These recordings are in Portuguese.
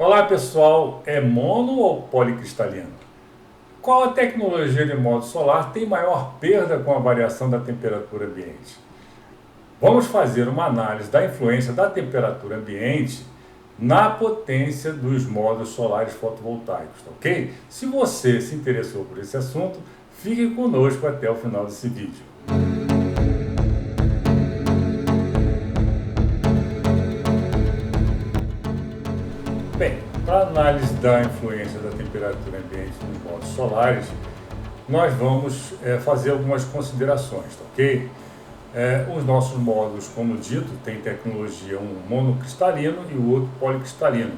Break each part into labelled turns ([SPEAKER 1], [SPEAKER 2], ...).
[SPEAKER 1] Olá pessoal, é mono ou policristalino? Qual a tecnologia de módulo solar tem maior perda com a variação da temperatura ambiente? Vamos fazer uma análise da influência da temperatura ambiente na potência dos módulos solares fotovoltaicos, tá ok? Se você se interessou por esse assunto, fique conosco até o final desse vídeo. Bem, para a análise da influência da temperatura ambiente nos módulos solares, nós vamos fazer algumas considerações, tá ok? Os nossos módulos, como dito, têm tecnologia um monocristalino e o outro policristalino.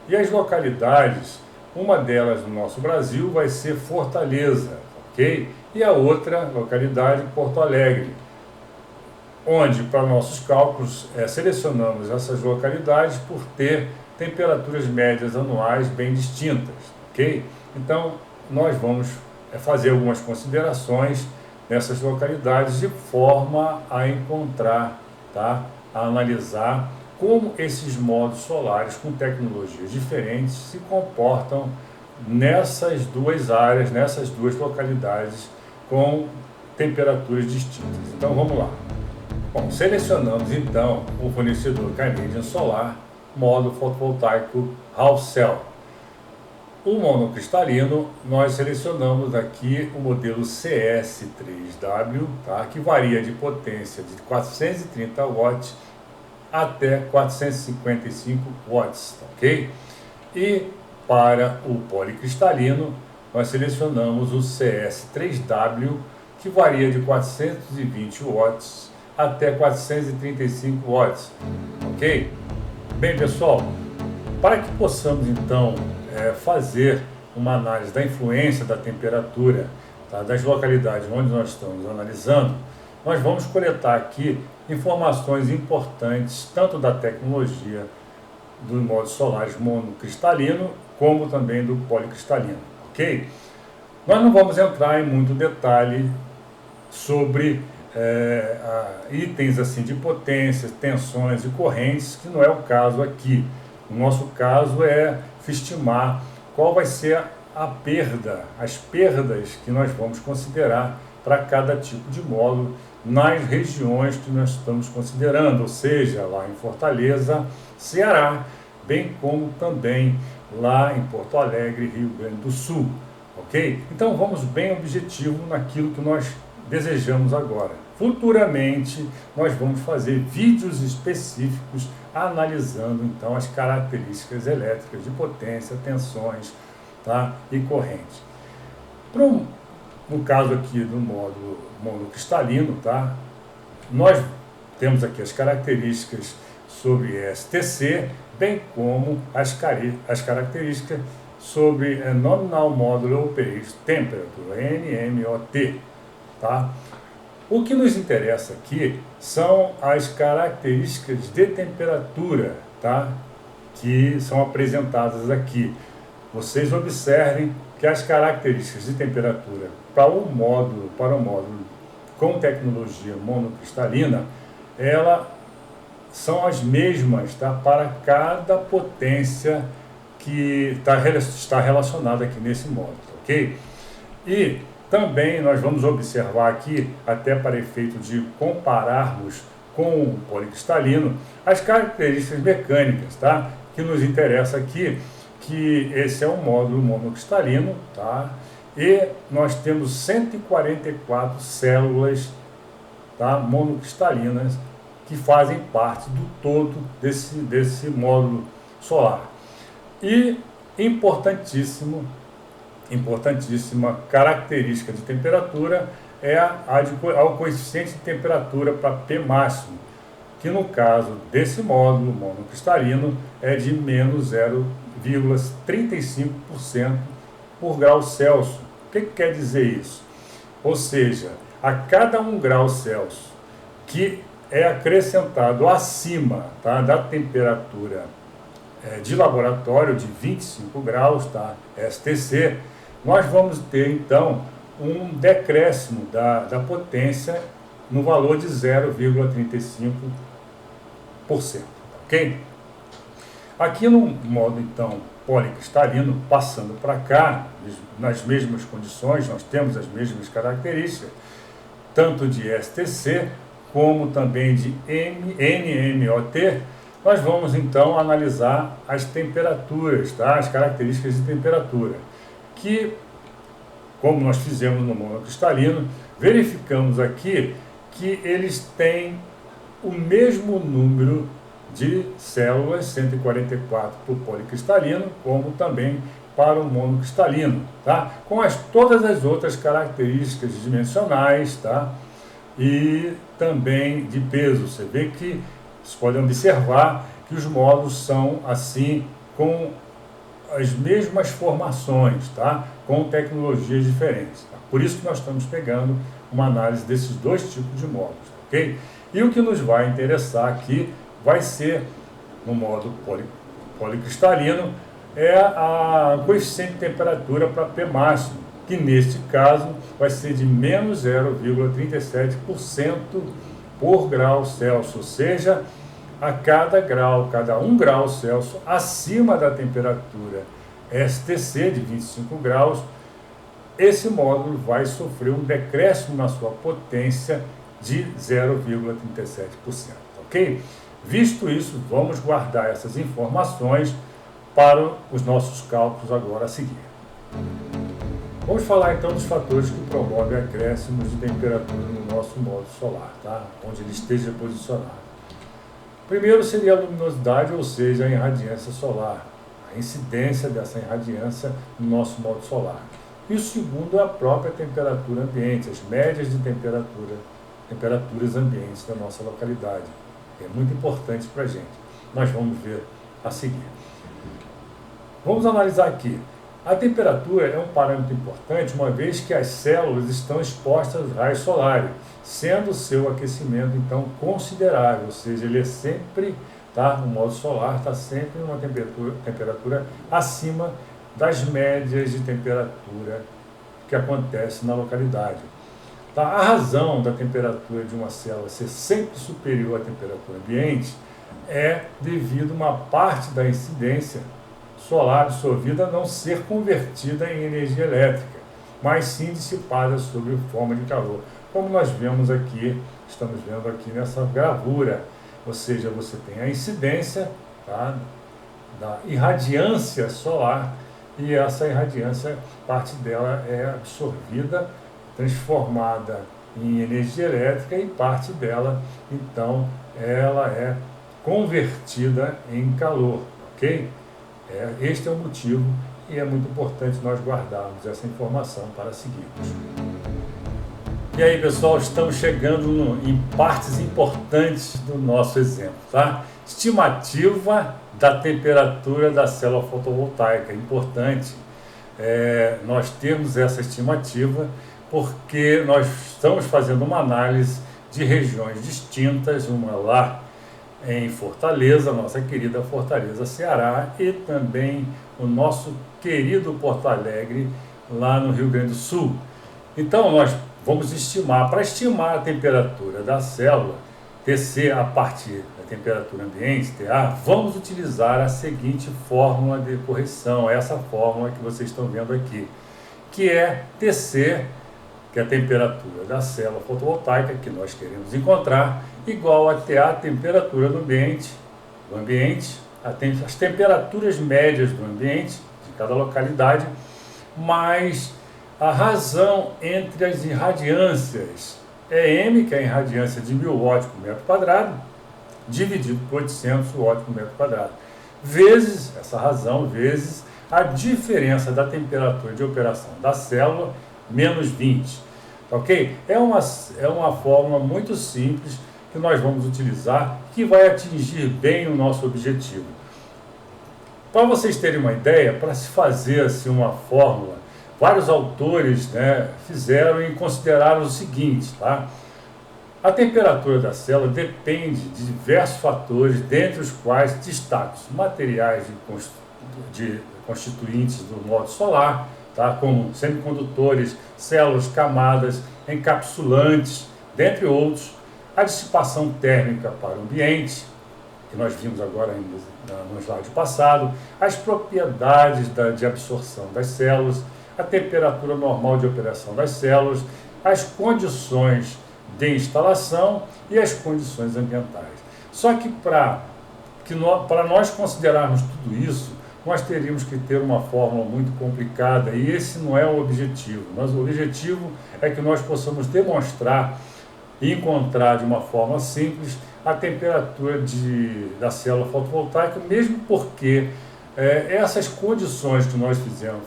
[SPEAKER 1] E as localidades, uma delas no nosso Brasil vai ser Fortaleza, ok? E a outra localidade, Porto Alegre, onde, para nossos cálculos, selecionamos essas localidades por ter temperaturas médias anuais bem distintas, ok? Então, nós vamos fazer algumas considerações nessas localidades de forma a encontrar, tá? A analisar como esses módulos solares com tecnologias diferentes se comportam nessas duas áreas, nessas duas localidades com temperaturas distintas. Então, vamos lá. Bom, selecionamos então o fornecedor Canadian Solar, módulo fotovoltaico Half Cell. O monocristalino, nós selecionamos aqui o modelo CS3W, tá? Que varia de potência de 430 watts até 455 watts, tá, ok? E para o policristalino, nós selecionamos o CS3W, que varia de 420 watts até 435 watts, ok? Bem, pessoal, para que possamos então fazer uma análise da influência da temperatura, tá, das localidades onde nós estamos analisando, nós vamos coletar aqui informações importantes tanto da tecnologia dos módulos solares monocristalino como também do policristalino, ok? Nós não vamos entrar em muito detalhe sobre itens assim de potências, tensões e correntes, que não é o caso aqui. O nosso caso é estimar qual vai ser a perda, as perdas que nós vamos considerar para cada tipo de módulo nas regiões que nós estamos considerando, ou seja, lá em Fortaleza, Ceará, bem como também lá em Porto Alegre, Rio Grande do Sul, ok? Então vamos bem objetivo naquilo que nós desejamos agora. Futuramente nós vamos fazer vídeos específicos analisando então as características elétricas de potência, tensões, tá, e corrente. No caso aqui do módulo monocristalino, tá, nós temos aqui as características sobre STC, bem como as características sobre Nominal Modular Operation Temperature, NMOT. Tá? O que nos interessa aqui são as características de temperatura, tá? Que são apresentadas aqui. Vocês observem que as características de temperatura para o módulo com tecnologia monocristalina, elas são as mesmas, tá? Para cada potência que está relacionada aqui nesse módulo, ok? E também nós vamos observar aqui, até para efeito de compararmos com o policristalino, as características mecânicas, tá? Que nos interessa aqui, que esse é um módulo monocristalino, tá? E nós temos 144 células, tá, monocristalinas que fazem parte do todo desse módulo solar. E importantíssima característica de temperatura é o coeficiente de temperatura para P máximo, que no caso desse módulo monocristalino é de menos 0,35% por grau Celsius. O que quer dizer isso? Ou seja, a cada 1 grau Celsius que é acrescentado acima, tá, da temperatura de laboratório de 25 graus, tá, STC, nós vamos ter então um decréscimo da potência no valor de 0,35%, ok? Aqui no modo, então, policristalino, passando para cá, nas mesmas condições, nós temos as mesmas características, tanto de STC como também de NMOT. Nós vamos então analisar as temperaturas, tá? As características de temperatura, que, como nós fizemos no monocristalino, verificamos aqui que eles têm o mesmo número de células, 144 para o policristalino, como também para o monocristalino, tá? Com todas as outras características dimensionais, tá? E também de peso. Você vê que vocês podem observar que os módulos são assim, com as mesmas formações, tá? Com tecnologias diferentes. Tá? Por isso que nós estamos pegando uma análise desses dois tipos de módulos, ok? E o que nos vai interessar aqui vai ser, no modo policristalino, a coeficiente de temperatura para P máximo, que neste caso vai ser de menos 0,37% por grau Celsius, ou seja, a cada 1 grau Celsius acima da temperatura STC de 25 graus, esse módulo vai sofrer um decréscimo na sua potência de 0,37%, ok? Visto isso, vamos guardar essas informações para os nossos cálculos agora a seguir. Vamos falar então dos fatores que promovem acréscimos de temperatura no nosso módulo solar, tá? Onde ele esteja posicionado. Primeiro seria a luminosidade, ou seja, a irradiância solar, a incidência dessa irradiância no nosso módulo solar. E o segundo é a própria temperatura ambiente, as médias de temperaturas ambientes da nossa localidade. É muito importante para a gente. Nós vamos ver a seguir. Vamos analisar aqui. A temperatura é um parâmetro importante, uma vez que as células estão expostas aos raios solares, sendo o seu aquecimento, então, considerável, ou seja, ele é sempre, tá, o módulo solar está sempre em uma temperatura acima das médias de temperatura que acontece na localidade. Tá? A razão da temperatura de uma célula ser sempre superior à temperatura ambiente é devido a uma parte da incidência solar absorvida não ser convertida em energia elétrica, mas sim dissipada sob forma de calor. Como nós vemos aqui, estamos vendo aqui nessa gravura, ou seja, você tem a incidência, tá, da irradiância solar, e essa irradiância, parte dela é absorvida, transformada em energia elétrica, e parte dela, então, ela é convertida em calor, ok? Este é o motivo, e é muito importante nós guardarmos essa informação para seguirmos. E aí, pessoal, estamos chegando em partes importantes do nosso exemplo, tá? Estimativa da temperatura da célula fotovoltaica. É importante nós termos essa estimativa, porque nós estamos fazendo uma análise de regiões distintas, uma lá em Fortaleza, nossa querida Fortaleza, Ceará, e também o nosso querido Porto Alegre, lá no Rio Grande do Sul. Então, nós vamos estimar, para estimar a temperatura da célula, TC a partir da temperatura ambiente, TA, vamos utilizar a seguinte fórmula de correção, essa fórmula que vocês estão vendo aqui, que é TC, que é a temperatura da célula fotovoltaica que nós queremos encontrar, igual a TA, a temperatura do ambiente, as temperaturas médias do ambiente, de cada localidade, mais a razão entre as irradiâncias, M, que é a irradiância de 1000 watts por metro quadrado, dividido por 800 watts por metro quadrado, vezes, essa razão, vezes a diferença da temperatura de operação da célula, menos 20, ok? É uma fórmula muito simples que nós vamos utilizar, que vai atingir bem o nosso objetivo. Para vocês terem uma ideia, para se fazer assim, uma fórmula, vários autores fizeram e consideraram o seguinte, tá? A temperatura da célula depende de diversos fatores, dentre os quais destaco materiais de constituintes do módulo solar, tá? Como semicondutores, células, camadas, encapsulantes, dentre outros, a dissipação térmica para o ambiente, que nós vimos agora ainda no slide passado, as propriedades de absorção das células, a temperatura normal de operação das células, as condições de instalação e as condições ambientais. Só que para nós considerarmos tudo isso, nós teríamos que ter uma fórmula muito complicada e esse não é o objetivo. Mas o objetivo é que nós possamos demonstrar e encontrar de uma forma simples a temperatura da célula fotovoltaica, mesmo porque essas condições que nós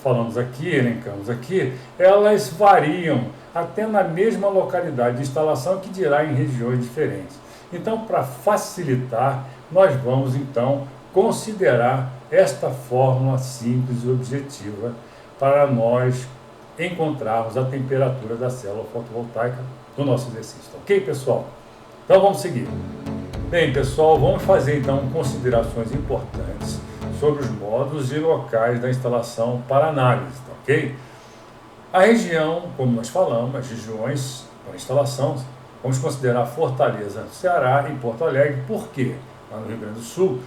[SPEAKER 1] falamos aqui, elencamos aqui, elas variam até na mesma localidade de instalação, que dirá em regiões diferentes. Então, para facilitar, nós vamos então considerar esta fórmula simples e objetiva para nós encontrarmos a temperatura da célula fotovoltaica do nosso exercício. Ok, pessoal? Então vamos seguir. Bem, pessoal, vamos fazer então considerações importantes sobre os módulos e locais da instalação para análise, ok? A região, como nós falamos, as regiões para instalação, vamos considerar Fortaleza, Ceará e Porto Alegre. Por quê? Lá no Rio Grande do Sul,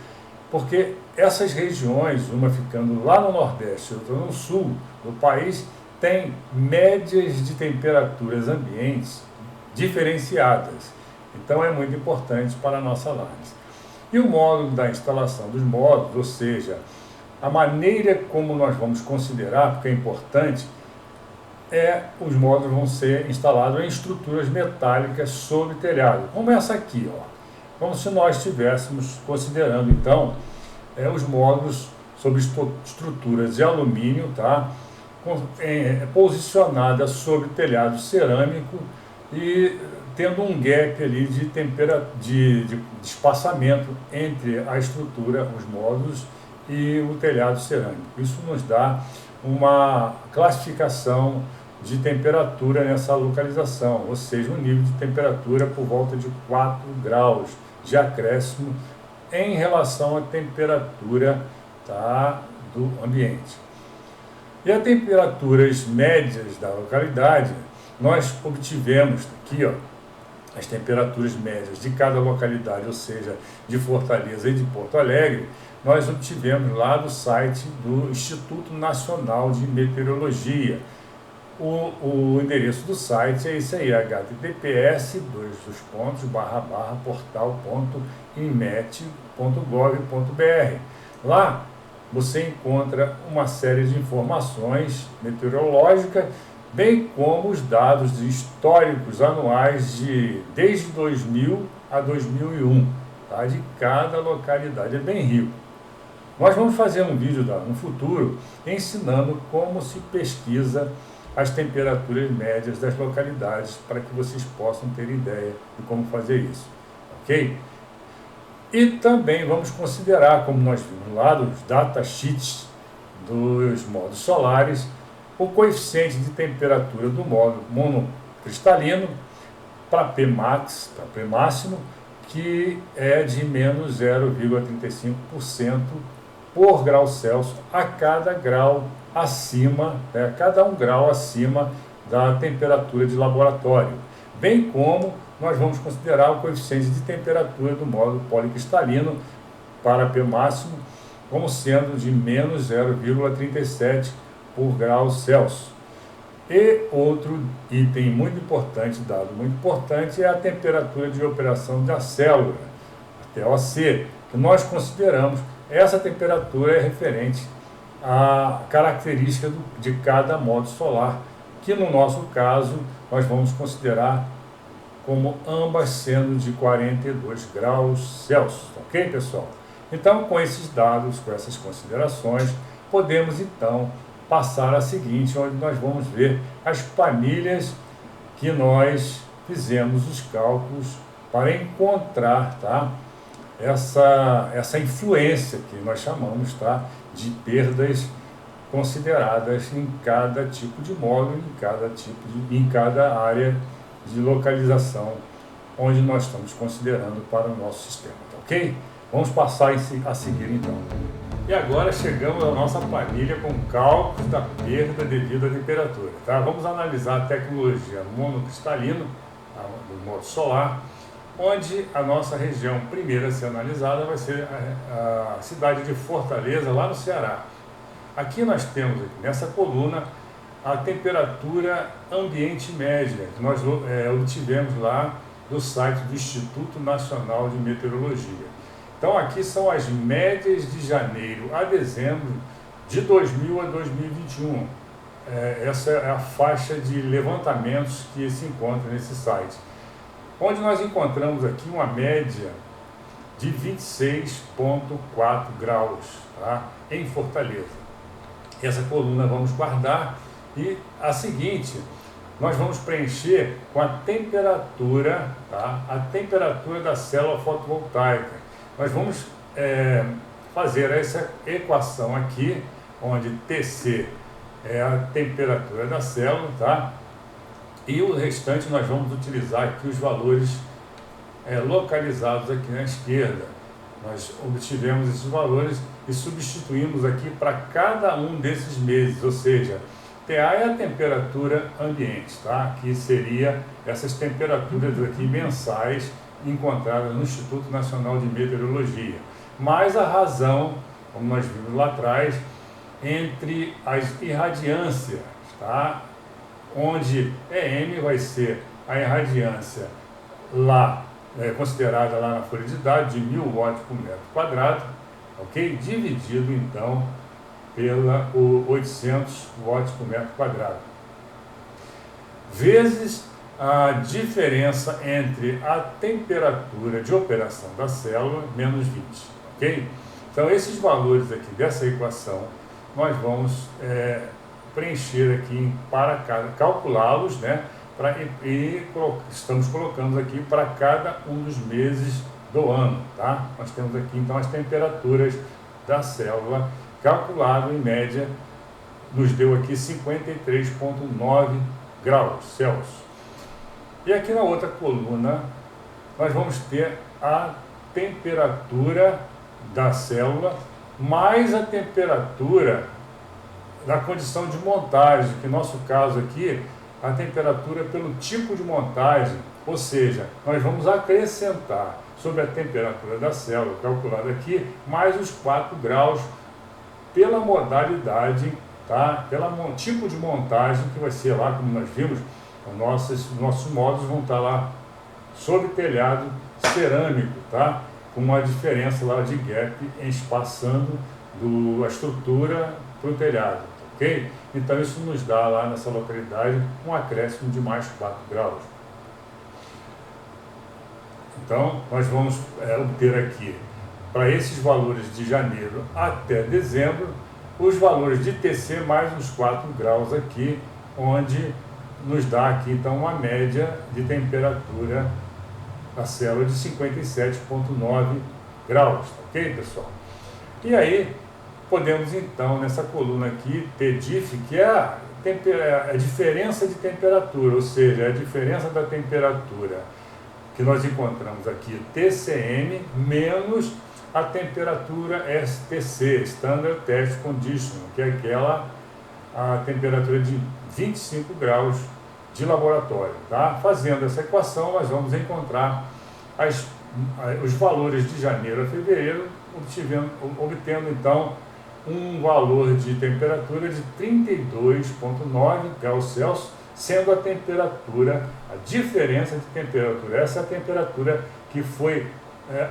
[SPEAKER 1] porque essas regiões, uma ficando lá no Nordeste e outra no Sul do país, têm médias de temperaturas ambientes diferenciadas. Então é muito importante para a nossa análise. E o módulo da instalação dos módulos, ou seja, a maneira como nós vamos considerar, porque é importante, os módulos vão ser instalados em estruturas metálicas sobre telhado, como essa aqui, ó. Como se nós estivéssemos considerando, então, os módulos sobre estruturas de alumínio, tá? Posicionadas sobre telhado cerâmico e tendo um gap ali de espaçamento entre a estrutura, os módulos e o telhado cerâmico. Isso nos dá uma classificação de temperatura nessa localização, ou seja, um nível de temperatura por volta de 4 graus de acréscimo em relação à temperatura, tá, do ambiente. E as temperaturas médias da localidade, nós obtivemos aqui, ó, as temperaturas médias de cada localidade, ou seja, de Fortaleza e de Porto Alegre, nós obtivemos lá do site do Instituto Nacional de Meteorologia. O endereço do site é esse aí, https://portal.inmet.gov.br. Lá você encontra uma série de informações meteorológicas, bem como os dados históricos anuais desde 2000 a 2001, tá? De cada localidade. É bem rico. Nós vamos fazer um vídeo no futuro ensinando como se pesquisa as temperaturas médias das localidades, para que vocês possam ter ideia de como fazer isso, ok? E também vamos considerar, como nós vimos lá dos datasheets dos módulos solares, o coeficiente de temperatura do módulo monocristalino para Pmax, para P máximo, que é de menos 0,35% por grau Celsius a cada grau acima, cada 1 grau acima da temperatura de laboratório, bem como nós vamos considerar o coeficiente de temperatura do módulo policristalino para P máximo como sendo de menos 0,37 por grau Celsius. E outro item muito importante, dado muito importante, é a temperatura de operação da célula, a TOC, que nós consideramos. Essa temperatura é referente à característica de cada módulo solar, que no nosso caso nós vamos considerar como ambas sendo de 42 graus Celsius, ok, pessoal? Então, com esses dados, com essas considerações, podemos então passar a seguinte, onde nós vamos ver as planilhas que nós fizemos os cálculos para encontrar, tá, essa influência que nós chamamos, tá, de perdas consideradas em cada tipo de módulo, em cada área de localização onde nós estamos considerando para o nosso sistema, tá, ok? Vamos passar a seguir então. E agora chegamos à nossa planilha com cálculos da perda devido à temperatura, tá? Vamos analisar a tecnologia monocristalina, tá, do módulo solar, onde a nossa região primeira a ser analisada vai ser a cidade de Fortaleza, lá no Ceará. Aqui nós temos, nessa coluna, a temperatura ambiente média, que nós obtivemos lá do site do Instituto Nacional de Meteorologia. Então aqui são as médias de janeiro a dezembro de 2000 a 2021. Essa é a faixa de levantamentos que se encontra nesse site, onde nós encontramos aqui uma média de 26,4 graus, tá? Em Fortaleza. Essa coluna vamos guardar e a seguinte, nós vamos preencher com a temperatura, tá? A temperatura da célula fotovoltaica. Nós vamos fazer essa equação aqui, onde TC é a temperatura da célula, tá? E o restante nós vamos utilizar aqui os valores localizados aqui na esquerda. Nós obtivemos esses valores e substituímos aqui para cada um desses meses, ou seja, TA é a temperatura ambiente, tá? Que seria essas temperaturas aqui mensais encontradas no Instituto Nacional de Meteorologia. Mais a razão, como nós vimos lá atrás, entre as irradiâncias, tá? Onde EM vai ser a irradiância lá, considerada lá na folha de dados de 1000 watts por metro quadrado, ok? Dividido então pela 800 watts por metro quadrado, vezes a diferença entre a temperatura de operação da célula menos 20, ok? Então esses valores aqui dessa equação nós vamos preencher aqui para cada, calculá-los, né? Estamos colocando aqui para cada um dos meses do ano, tá? Nós temos aqui então as temperaturas da célula calculado em média, nos deu aqui 53,9 graus Celsius. E aqui na outra coluna nós vamos ter a temperatura da célula mais a temperatura da condição de montagem, que no nosso caso aqui, a temperatura pelo tipo de montagem, ou seja, nós vamos acrescentar sobre a temperatura da célula, calculada aqui, mais os 4 graus pela modalidade, tá? Pelo tipo de montagem que vai ser lá, como nós vimos, nossos módulos vão estar lá sobre telhado cerâmico, tá? Com uma diferença lá de gap espaçando a estrutura para o telhado, ok? Então isso nos dá lá nessa localidade um acréscimo de mais 4 graus. Então nós vamos obter aqui, para esses valores de janeiro até dezembro, os valores de TC mais uns 4 graus aqui, onde nos dá aqui então uma média de temperatura da célula de 57,9 graus, ok, pessoal? E aí podemos então nessa coluna aqui ter DIF, que é a diferença de temperatura, ou seja, a diferença da temperatura que nós encontramos aqui, TCM, menos a temperatura STC, Standard Test Condition, que é a temperatura de 25 graus de laboratório, tá? Fazendo essa equação, nós vamos encontrar os valores de janeiro a fevereiro, obtendo então um valor de temperatura de 32,9 graus Celsius, sendo a temperatura, a diferença de temperatura, essa é a temperatura que foi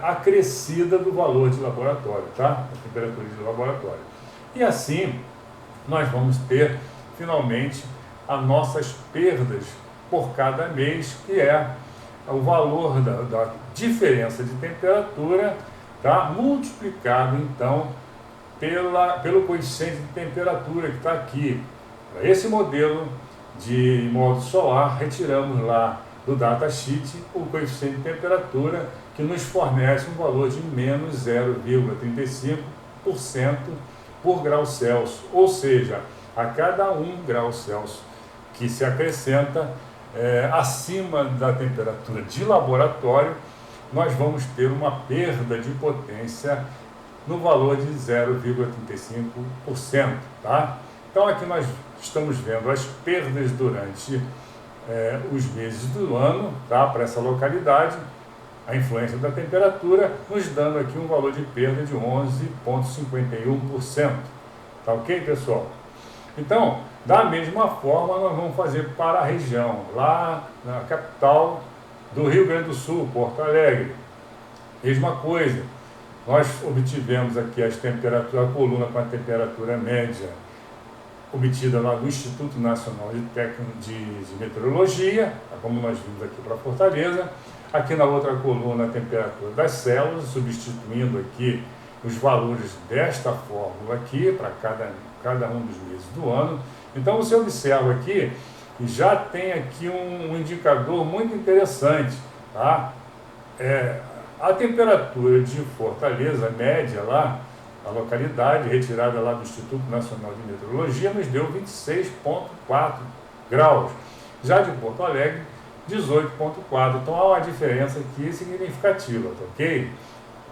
[SPEAKER 1] acrescida do valor de laboratório, tá? A temperatura de laboratório. E assim, nós vamos ter, finalmente, as nossas perdas por cada mês, que é o valor da diferença de temperatura, tá? Multiplicado, então, pelo coeficiente de temperatura que está aqui. Para esse modelo de módulo solar, retiramos lá do datasheet o coeficiente de temperatura, que nos fornece um valor de menos 0,35% por grau Celsius, ou seja, a cada 1 grau Celsius que se acrescenta acima da temperatura de laboratório, nós vamos ter uma perda de potência no valor de 0,35%, tá? Então aqui nós estamos vendo as perdas durante os meses do ano, tá? Para essa localidade, a influência da temperatura, nos dando aqui um valor de perda de 11,51%. Tá ok, pessoal? Então, da mesma forma, nós vamos fazer para a região, lá na capital do Rio Grande do Sul, Porto Alegre. Mesma coisa, nós obtivemos aqui as temperaturas, a coluna com a temperatura média obtida lá do Instituto Nacional de Meteorologia, como nós vimos aqui para Fortaleza. Aqui na outra coluna a temperatura das células, substituindo aqui os valores desta fórmula aqui para cada um dos meses do ano. Então você observa aqui e já tem aqui um indicador muito interessante, tá? A temperatura de Fortaleza média lá, a localidade retirada lá do Instituto Nacional de Meteorologia, nos deu 26,4 graus. Já de Porto Alegre, 18,4. Então há uma diferença aqui significativa, tá ok?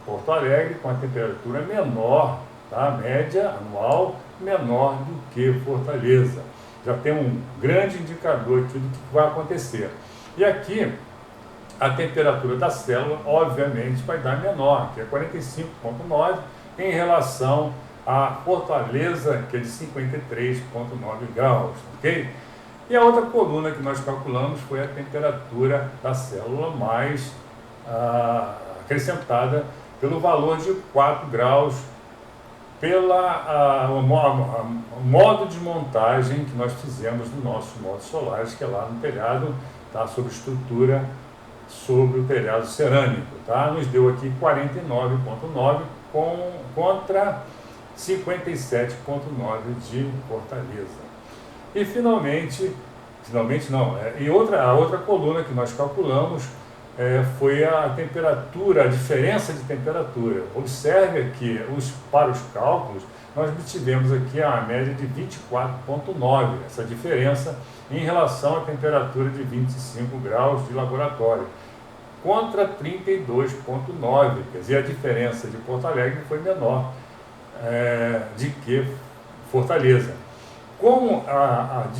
[SPEAKER 1] Porto Alegre com a temperatura menor, tá? Média anual menor do que Fortaleza. Já tem um grande indicador aqui do que vai acontecer. E aqui, a temperatura da célula, obviamente, vai dar menor, que é 45,9, em relação a Fortaleza, que é de 53,9 graus, ok? E a outra coluna que nós calculamos foi a temperatura da célula mais acrescentada pelo valor de 4 graus, pelo modo de montagem que nós fizemos no nosso modo solares, que é lá no telhado, tá? Sobre estrutura, sobre o telhado cerâmico, tá? Nos deu aqui 49,9 contra 57,9 de Fortaleza. E finalmente não, a outra coluna que nós calculamos foi a temperatura, a diferença de temperatura. Observe aqui, para os cálculos, nós obtivemos aqui a média de 24,9, essa diferença em relação à temperatura de 25 graus de laboratório, contra 32,9, quer dizer, a diferença de Porto Alegre foi menor de que Fortaleza. Como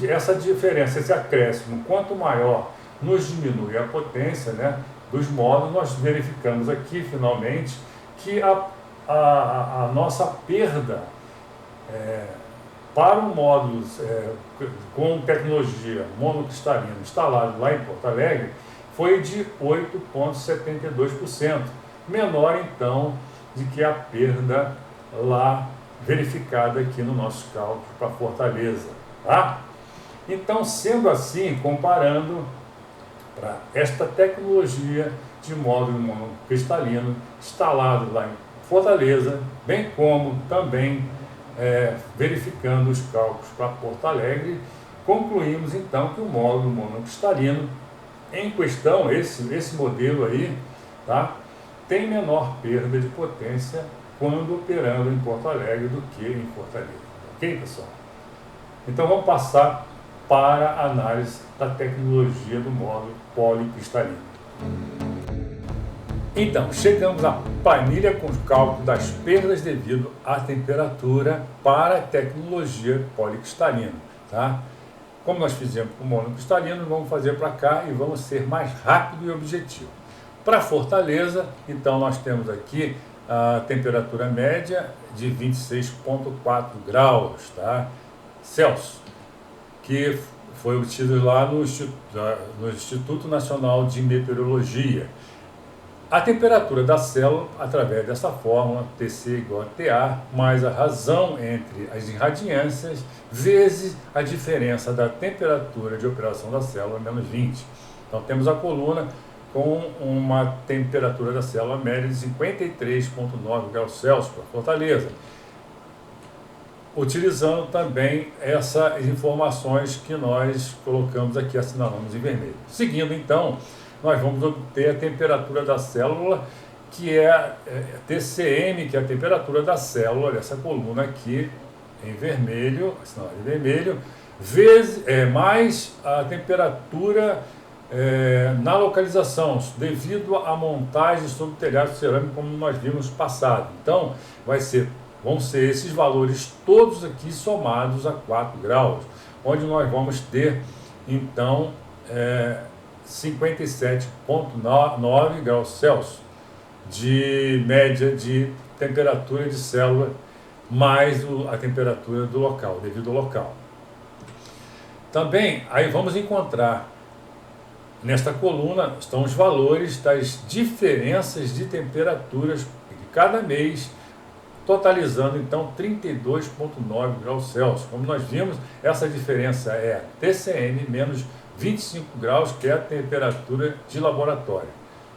[SPEAKER 1] essa diferença, esse acréscimo, quanto maior nos diminui a potência, né, dos módulos, nós verificamos aqui, finalmente, que a nossa perda para um módulo com tecnologia monocristalina instalado lá em Porto Alegre foi de 8,72%, menor então de que a perda lá verificada aqui no nosso cálculo para Fortaleza, tá? Então, sendo assim, comparando para esta tecnologia de módulo monocristalino instalado lá em Fortaleza, bem como também verificando os cálculos para Porto Alegre, concluímos então que o módulo monocristalino em questão, esse modelo aí, tá, tem menor perda de potência quando operando em Porto Alegre do que em Fortaleza. Ok, pessoal? Então vamos passar para a análise da tecnologia do módulo policristalino. Então, chegamos à planilha com os cálculos das perdas devido à temperatura para a tecnologia policristalina, tá? Como nós fizemos com o monocristalino, vamos fazer para cá e vamos ser mais rápido e objetivo. Para Fortaleza, então nós temos aqui a temperatura média de 26,4 graus, tá? Celsius, que foi obtido lá no Instituto Nacional de Meteorologia. A temperatura da célula, através dessa fórmula, TC igual a TA, mais a razão entre as irradiâncias, vezes a diferença da temperatura de operação da célula, menos 20. Então, temos a coluna com uma temperatura da célula média de 53,9 graus Celsius para Fortaleza, utilizando também essas informações que nós colocamos aqui, assinalamos em vermelho. Seguindo, então, nós vamos obter a temperatura da célula, que é TCM, que é a temperatura da célula, essa coluna aqui em vermelho, assinalado em vermelho, mais a temperatura na localização, devido à montagem sobre o telhado cerâmico, como nós vimos passado. Então, vão ser esses valores todos aqui somados a 4 graus, onde nós vamos ter, então, 57,9 graus Celsius de média de temperatura de célula, mais a temperatura do local, devido ao local. Também, aí vamos encontrar, nesta coluna, estão os valores das diferenças de temperaturas de cada mês, totalizando então 32,9 graus Celsius. Como nós vimos, essa diferença é TCM menos 25 graus, que é a temperatura de laboratório.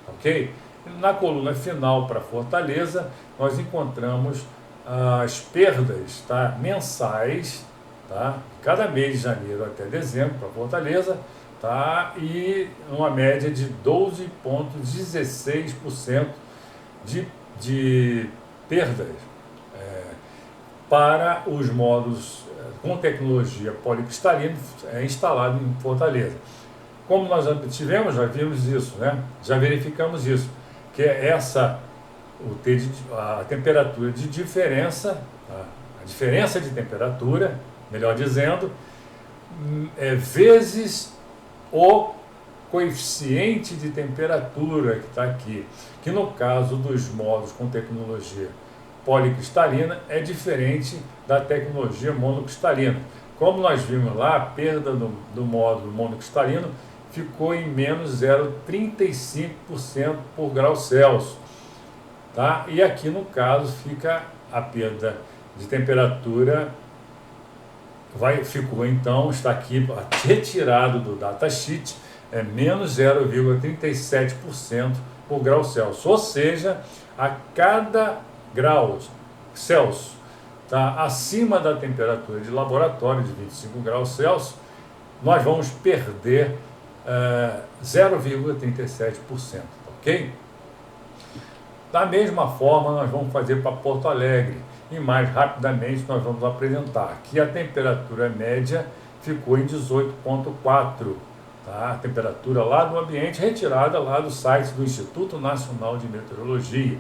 [SPEAKER 1] Ok? Na coluna final para Fortaleza, nós encontramos as perdas, tá, mensais, tá, cada mês de janeiro até dezembro para Fortaleza, tá, e uma média de 12,16% de perdas para os módulos com tecnologia policristalina instalado em Fortaleza. Como nós já tivemos, já vimos isso, né? Já verificamos isso, que é a temperatura de diferença, tá? A diferença de temperatura, melhor dizendo, vezes o coeficiente de temperatura que está aqui, que no caso dos módulos com tecnologia policristalina é diferente da tecnologia monocristalina. Como nós vimos lá, a perda do módulo monocristalino ficou em menos 0,35% por grau Celsius. Tá? E aqui no caso fica a perda de temperatura, ficou então, está aqui retirado do datasheet, é menos 0,37% por grau Celsius. Ou seja, a cada grau Celsius tá acima da temperatura de laboratório de 25 graus Celsius, nós vamos perder 0,37%, ok? Da mesma forma, nós vamos fazer para Porto Alegre e mais rapidamente nós vamos apresentar que a temperatura média ficou em 18,4, tá? A temperatura lá do ambiente retirada lá do site do Instituto Nacional de Meteorologia.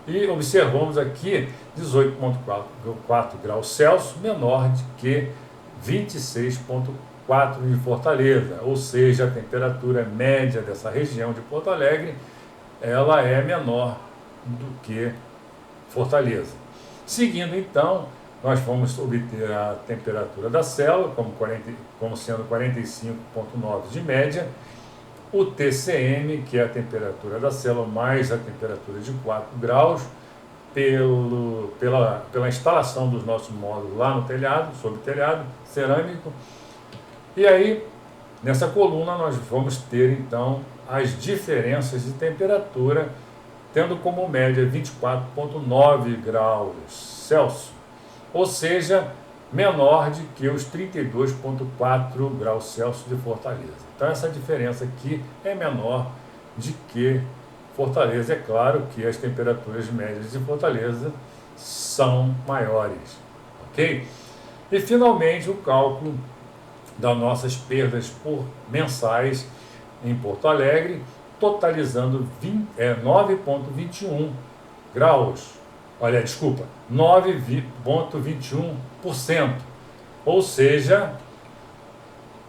[SPEAKER 1] E observamos aqui 18,4 graus Celsius, menor do que 26,4 de Fortaleza, ou seja, a temperatura média dessa região de Porto Alegre, ela é menor do que Fortaleza. Seguindo então, nós vamos obter a temperatura da célula, como sendo 45,9 de média, o TCM, que é a temperatura da célula, mais a temperatura de 4 graus, pela instalação dos nossos módulos lá no telhado, sob o telhado cerâmico. E aí, nessa coluna, nós vamos ter então as diferenças de temperatura, tendo como média 24,9 graus Celsius, ou seja, menor de que os 32,4 graus Celsius de Fortaleza. Então essa diferença aqui é menor de que Fortaleza. É claro que as temperaturas médias de Fortaleza são maiores, ok? E finalmente o cálculo das nossas perdas por mensais em Porto Alegre, totalizando 9,21 graus. Olha, desculpa, 9,21%. Ou seja,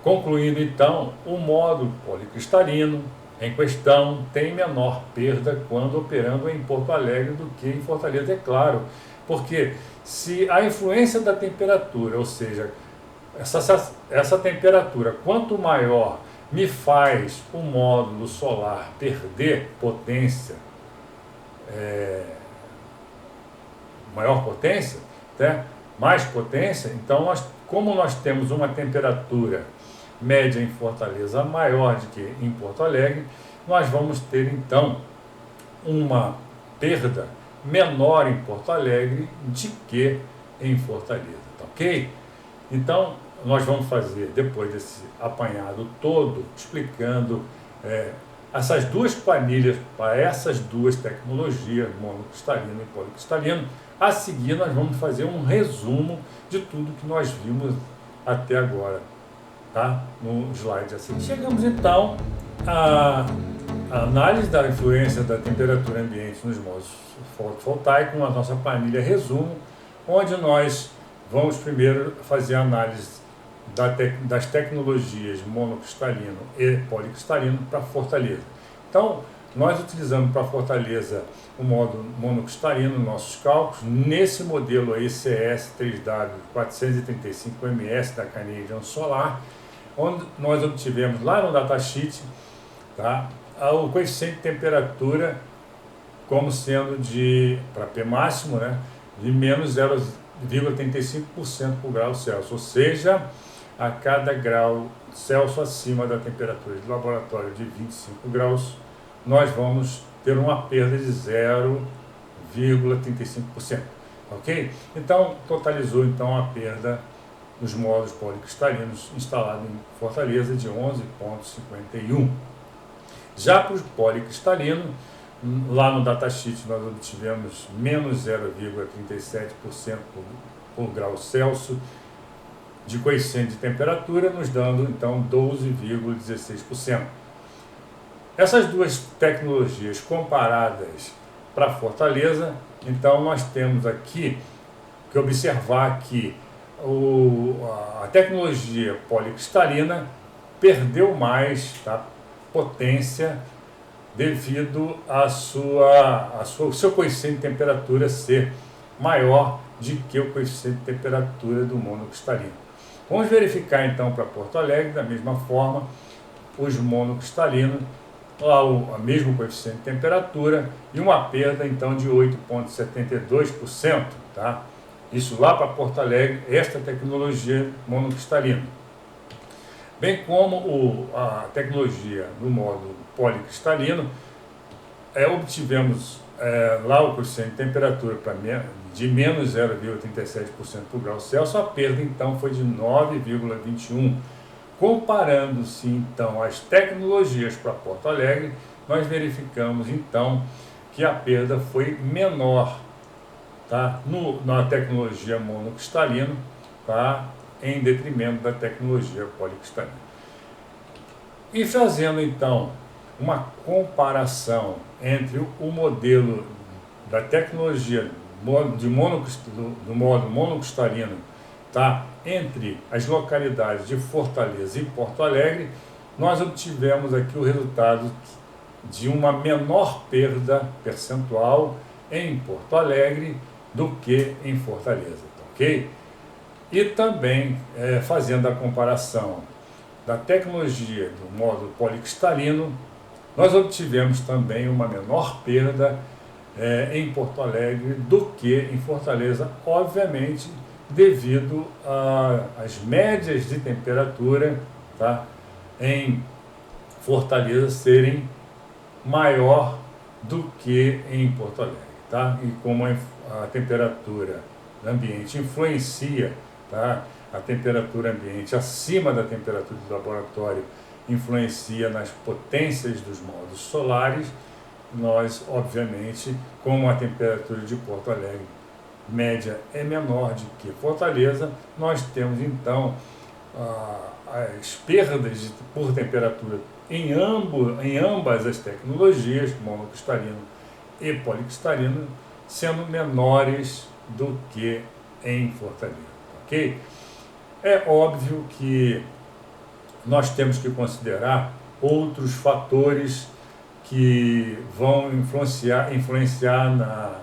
[SPEAKER 1] concluindo então, o módulo policristalino em questão tem menor perda quando operando em Porto Alegre do que em Fortaleza, é claro. Porque se a influência da temperatura, ou seja, essa temperatura, quanto maior me faz o módulo solar perder potência, maior potência, né? Mais potência, então como nós temos uma temperatura média em Fortaleza maior do que em Porto Alegre, nós vamos ter então uma perda menor em Porto Alegre de que em Fortaleza, tá ok? Então nós vamos fazer, depois desse apanhado todo, explicando essas duas planilhas para essas duas tecnologias, monocristalino e policristalino. A seguir, nós vamos fazer um resumo de tudo que nós vimos até agora, tá? No slide a seguir. Chegamos então à análise da influência da temperatura ambiente nos módulos fotovoltaicos, com a nossa planilha resumo, onde nós vamos primeiro fazer a análise das tecnologias monocristalino e policristalino para Fortaleza. Então, nós utilizamos para Fortaleza o modo monocristalino nos nossos cálculos, nesse modelo aí CS3W 435ms da Canadian Solar, onde nós obtivemos lá no datasheet, tá, o coeficiente de temperatura como sendo para P máximo, né, de menos 0,35% por grau Celsius, ou seja, a cada grau Celsius acima da temperatura de laboratório de 25 graus, nós vamos ter uma perda de 0,35%, ok? Então, totalizou então a perda nos módulos policristalinos instalados em Fortaleza de 11,51. Já para os policristalinos, lá no datasheet nós obtivemos menos 0,37% por grau Celsius de coeficiente de temperatura, nos dando então 12,16%. Essas duas tecnologias comparadas para Fortaleza, então nós temos aqui que observar que a tecnologia policristalina perdeu mais, tá, potência devido ao seu coeficiente de temperatura ser maior do que o coeficiente de temperatura do monocristalino. Vamos verificar então para Porto Alegre, da mesma forma, os monocristalinos, lá o mesmo coeficiente de temperatura e uma perda então de 8,72%, tá? Isso lá para Porto Alegre, esta tecnologia monocristalina. Bem como a tecnologia no módulo policristalino, obtivemos lá o coeficiente de temperatura de menos 0,37% por grau Celsius, a perda então foi de 9,21%. Comparando-se então as tecnologias para Porto Alegre, nós verificamos então que a perda foi menor, tá, na tecnologia monocristalina, tá, em detrimento da tecnologia policristalina. E fazendo então uma comparação entre o modelo da tecnologia do modo monocristalino, tá, entre as localidades de Fortaleza e Porto Alegre, nós obtivemos aqui o resultado de uma menor perda percentual em Porto Alegre do que em Fortaleza, ok? E também, fazendo a comparação da tecnologia do módulo policristalino, nós obtivemos também uma menor perda em Porto Alegre do que em Fortaleza, obviamente devido às médias de temperatura, tá, em Fortaleza serem maior do que em Porto Alegre, tá? E como a temperatura ambiente influencia, tá, a temperatura ambiente acima da temperatura do laboratório influencia nas potências dos módulos solares, nós, obviamente, como a temperatura de Porto Alegre média é menor do que Fortaleza, nós temos então as perdas por temperatura em ambas as tecnologias, monocristalino e policristalino, sendo menores do que em Fortaleza, ok? É óbvio que nós temos que considerar outros fatores que vão influenciar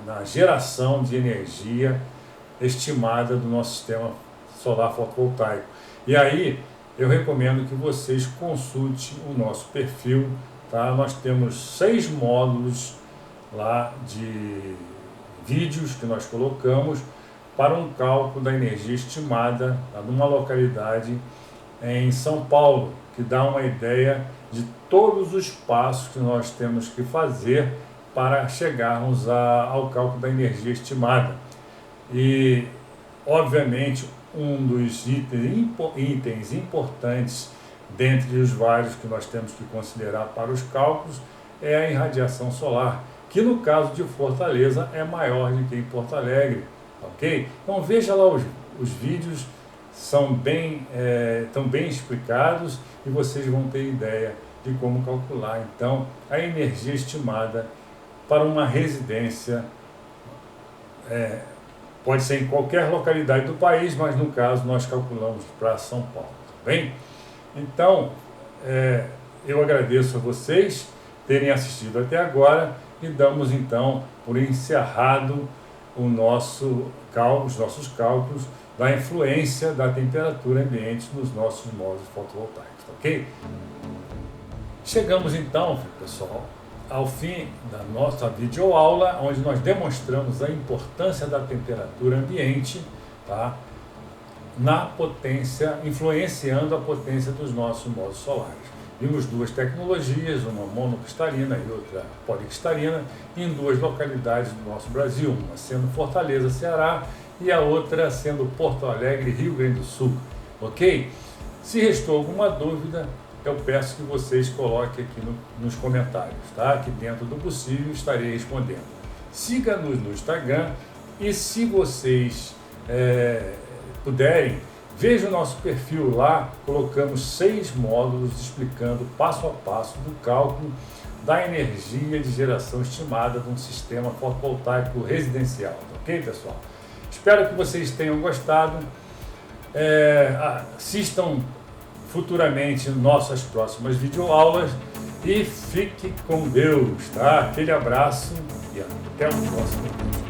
[SPEAKER 1] na geração de energia estimada do nosso sistema solar fotovoltaico. E aí eu recomendo que vocês consultem o nosso perfil, tá? Nós temos 6 módulos lá de vídeos que nós colocamos para um cálculo da energia estimada, tá, numa localidade em São Paulo, que dá uma ideia de todos os passos que nós temos que fazer para chegarmos ao cálculo da energia estimada. E, obviamente, um dos itens importantes, dentre os vários que nós temos que considerar para os cálculos, é a irradiação solar, que no caso de Fortaleza é maior do que em Porto Alegre, ok? Então veja lá os vídeos, estão bem explicados e vocês vão ter ideia de como calcular então a energia estimada para uma residência Pode ser em qualquer localidade do país, mas no caso nós calculamos para São Paulo, tá bem? Então, eu agradeço a vocês terem assistido até agora e damos então por encerrado os nossos cálculos da influência da temperatura ambiente nos nossos módulos fotovoltaicos, tá ok? Chegamos então, pessoal, ao fim da nossa videoaula, onde nós demonstramos a importância da temperatura ambiente, tá? Na potência, influenciando a potência dos nossos módulos solares. Vimos duas tecnologias, uma monocristalina e outra policristalina, em duas localidades do nosso Brasil, uma sendo Fortaleza, Ceará, e a outra sendo Porto Alegre, Rio Grande do Sul, ok? Se restou alguma dúvida, eu peço que vocês coloquem aqui nos comentários, tá? Que dentro do possível estarei respondendo. Siga-nos no Instagram e se vocês puderem, veja o nosso perfil lá, colocamos 6 módulos explicando passo a passo do cálculo da energia de geração estimada de um sistema fotovoltaico residencial, ok, pessoal? Espero que vocês tenham gostado, assistam futuramente nossas próximas videoaulas e fique com Deus, tá? Aquele abraço e até o próximo vídeo.